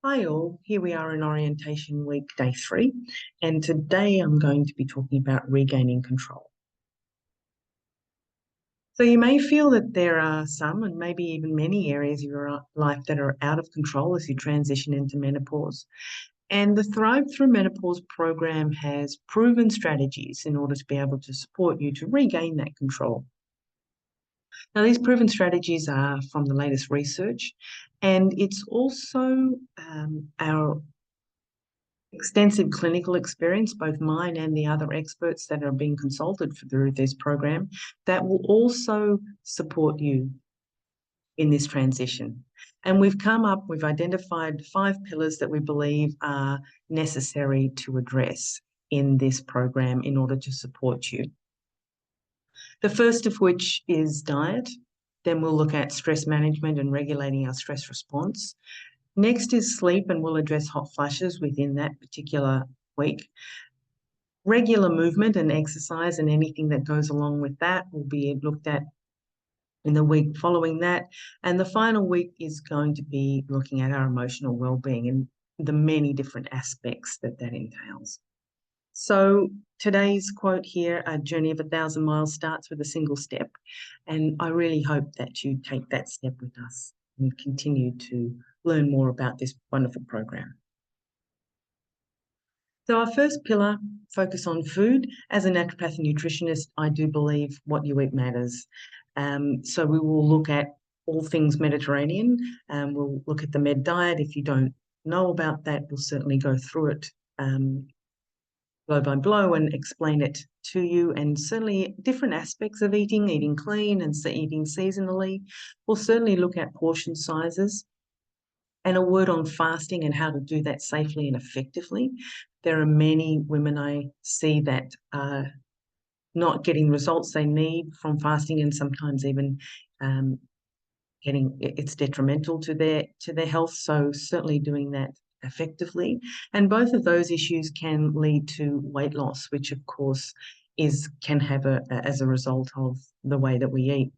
Hi all, here we are in orientation week day 3, and today I'm going to be talking about regaining control. So you may feel that there are some and maybe even many areas of your life that are out of control as you transition into menopause. And the Thrive Through Menopause program has proven strategies in order to be able to support you to regain that control. Now, these proven strategies are from the latest research, and it's also our extensive clinical experience, both mine and the other experts that are being consulted through this program, that will also support you in this transition. And we've identified 5 pillars that we believe are necessary to address in this program in order to support you. The first of which is diet. Then we'll look at stress management and regulating our stress response. Next is sleep, and we'll address hot flushes within that particular week. Regular movement and exercise and anything that goes along with that will be looked at in the week following that. And the final week is going to be looking at our emotional well-being and the many different aspects that entails. So today's quote here, a journey of 1,000 miles starts with a single step. And I really hope that you take that step with us and continue to learn more about this wonderful program. So our first pillar, focus on food. As a naturopath and nutritionist, I do believe what you eat matters. So we will look at all things Mediterranean. We'll look at the Med diet. If you don't know about that, we'll certainly go through it blow by blow and explain it to you, and certainly different aspects of eating clean and eating seasonally. We'll certainly look at portion sizes and a word on fasting and how to do that safely and effectively. There are many women I see that are not getting results they need from fasting, and sometimes even it's detrimental to their health. So certainly doing that effectively. And both of those issues can lead to weight loss, which of course can have as a result of the way that we eat.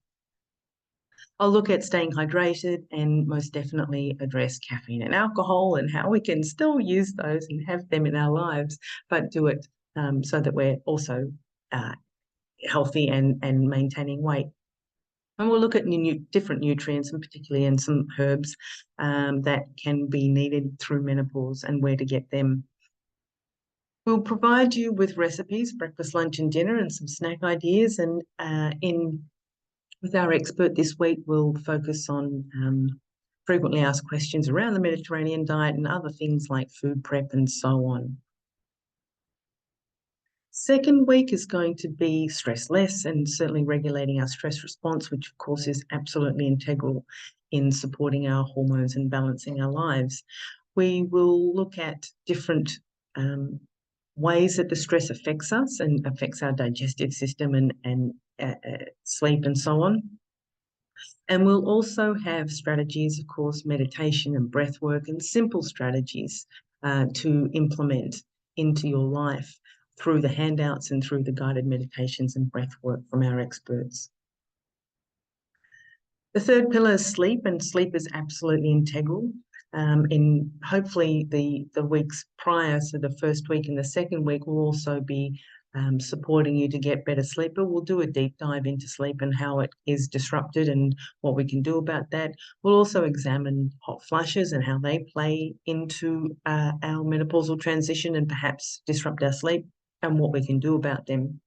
I'll look at staying hydrated and most definitely address caffeine and alcohol and how we can still use those and have them in our lives, but do it so that we're also healthy and maintaining weight. And we'll look at different nutrients, and particularly in some herbs that can be needed through menopause and where to get them. We'll provide you with recipes, breakfast, lunch and dinner, and some snack ideas. And with our expert this week, we'll focus on frequently asked questions around the Mediterranean diet and other things like food prep and so on. Second week is going to be stress less and certainly regulating our stress response, which of course is absolutely integral in supporting our hormones and balancing our lives. We will look at different ways that the stress affects us and affects our digestive system and sleep and so on. And we'll also have strategies, of course, meditation and breath work and simple strategies to implement into your life through the handouts and through the guided meditations and breath work from our experts. The third pillar is sleep, and sleep is absolutely integral. In hopefully the weeks prior, so the first week and the second week, will also be supporting you to get better sleep. But we'll do a deep dive into sleep and how it is disrupted and what we can do about that. We'll also examine hot flushes and how they play into our menopausal transition and perhaps disrupt our sleep and what we can do about them.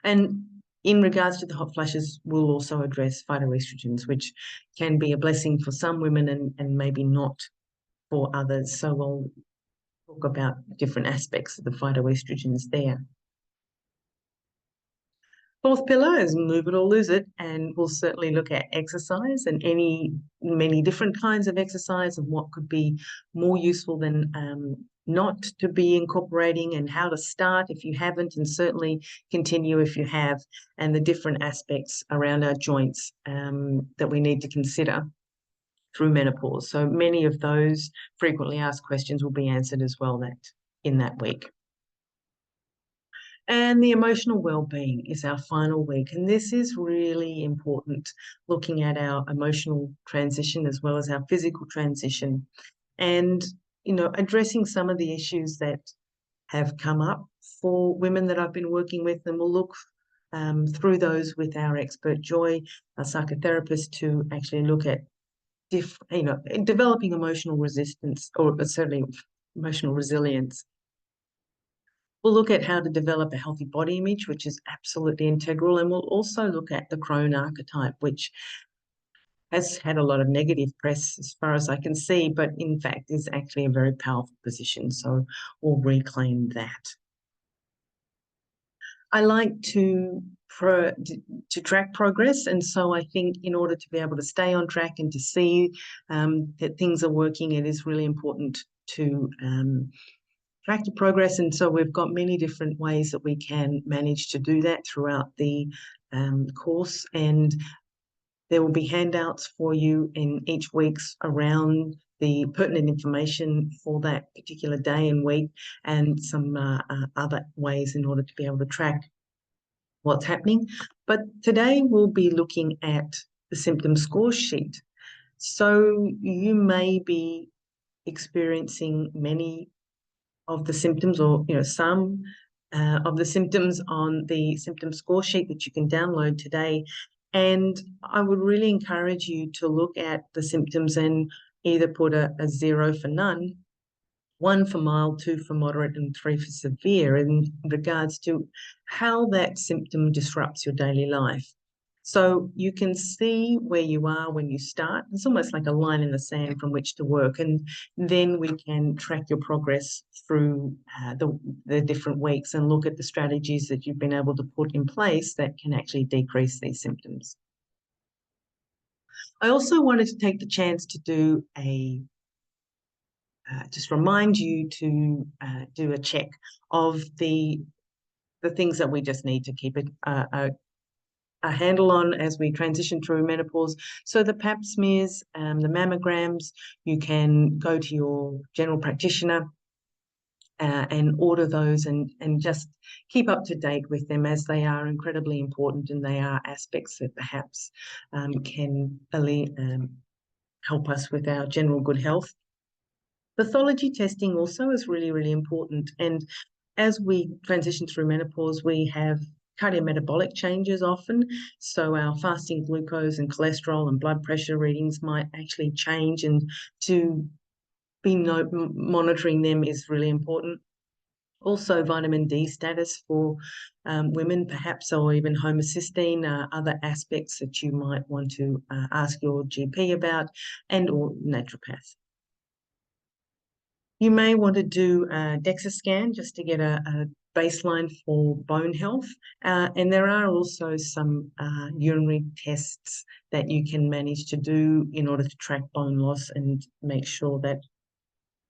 And in regards to the hot flushes, we'll also address phytoestrogens, which can be a blessing for some women and maybe not for others. So we'll talk about different aspects of the phytoestrogens there. Fourth pillar is move it or lose it, and we'll certainly look at exercise and many different kinds of exercise and what could be more useful than not to be incorporating, and how to start if you haven't and certainly continue if you have, and the different aspects around our joints that we need to consider through menopause. So many of those frequently asked questions will be answered as well in that week. And the emotional well-being is our final week. And this is really important, looking at our emotional transition as well as our physical transition. and, addressing some of the issues that have come up for women that I've been working with, and we'll look through those with our expert Joy, our psychotherapist, to actually look at developing emotional resistance, or certainly emotional resilience. We'll look at how to develop a healthy body image, which is absolutely integral, and we'll also look at the crone archetype, which has had a lot of negative press as far as I can see, but in fact is actually a very powerful position. So we'll reclaim that. I like to track progress, and so I think in order to be able to stay on track and to see that things are working, it is really important to track the progress. And so we've got many different ways that we can manage to do that throughout the course, and there will be handouts for you in each week's around the pertinent information for that particular day and week, and some other ways in order to be able to track what's happening. But today we'll be looking at the symptom score sheet. So you may be experiencing many of the symptoms, or some of the symptoms on the symptom score sheet that you can download today. And I would really encourage you to look at the symptoms and either put a 0 for none, 1 for mild, 2 for moderate, and 3 for severe in regards to how that symptom disrupts your daily life. So you can see where you are when you start. It's almost like a line in the sand from which to work, and then we can track your progress through the different weeks and look at the strategies that you've been able to put in place that can actually decrease these symptoms. I also wanted to take the chance to do just remind you to do a check of the things that we just need to keep a handle on as we transition through menopause. So the pap smears, the mammograms, you can go to your general practitioner and order those, and just keep up to date with them, as they are incredibly important, and they are aspects that perhaps can help us with our general good health. Pathology testing also is really, really important. And as we transition through menopause, we have cardiometabolic changes often. So our fasting glucose and cholesterol and blood pressure readings might actually change, and to be monitoring them is really important. Also, vitamin D status for women, perhaps, or even homocysteine, other aspects that you might want to ask your GP about, and/or naturopath. You may want to do a DEXA scan just to get a baseline for bone health. And there are also some urinary tests that you can manage to do in order to track bone loss and make sure that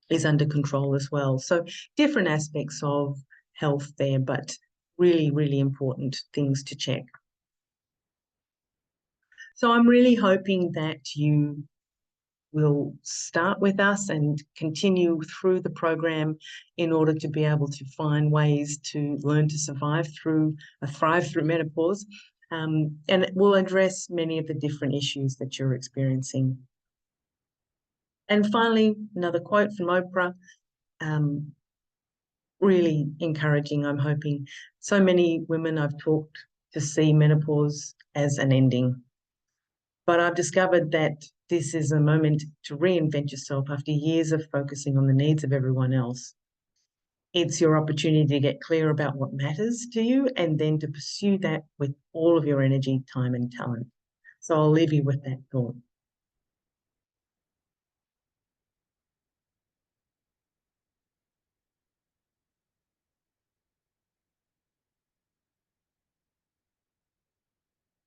is under control as well. So different aspects of health there, but really, really important things to check. So I'm really hoping that you will start with us and continue through the program in order to be able to find ways to learn to survive through a Thrive Through Menopause. And it will address many of the different issues that you're experiencing. And finally, another quote from Oprah, really encouraging, I'm hoping. So many women I've talked to see menopause as an ending. But I've discovered that this is a moment to reinvent yourself after years of focusing on the needs of everyone else. It's your opportunity to get clear about what matters to you, and then to pursue that with all of your energy, time, and talent. So I'll leave you with that thought.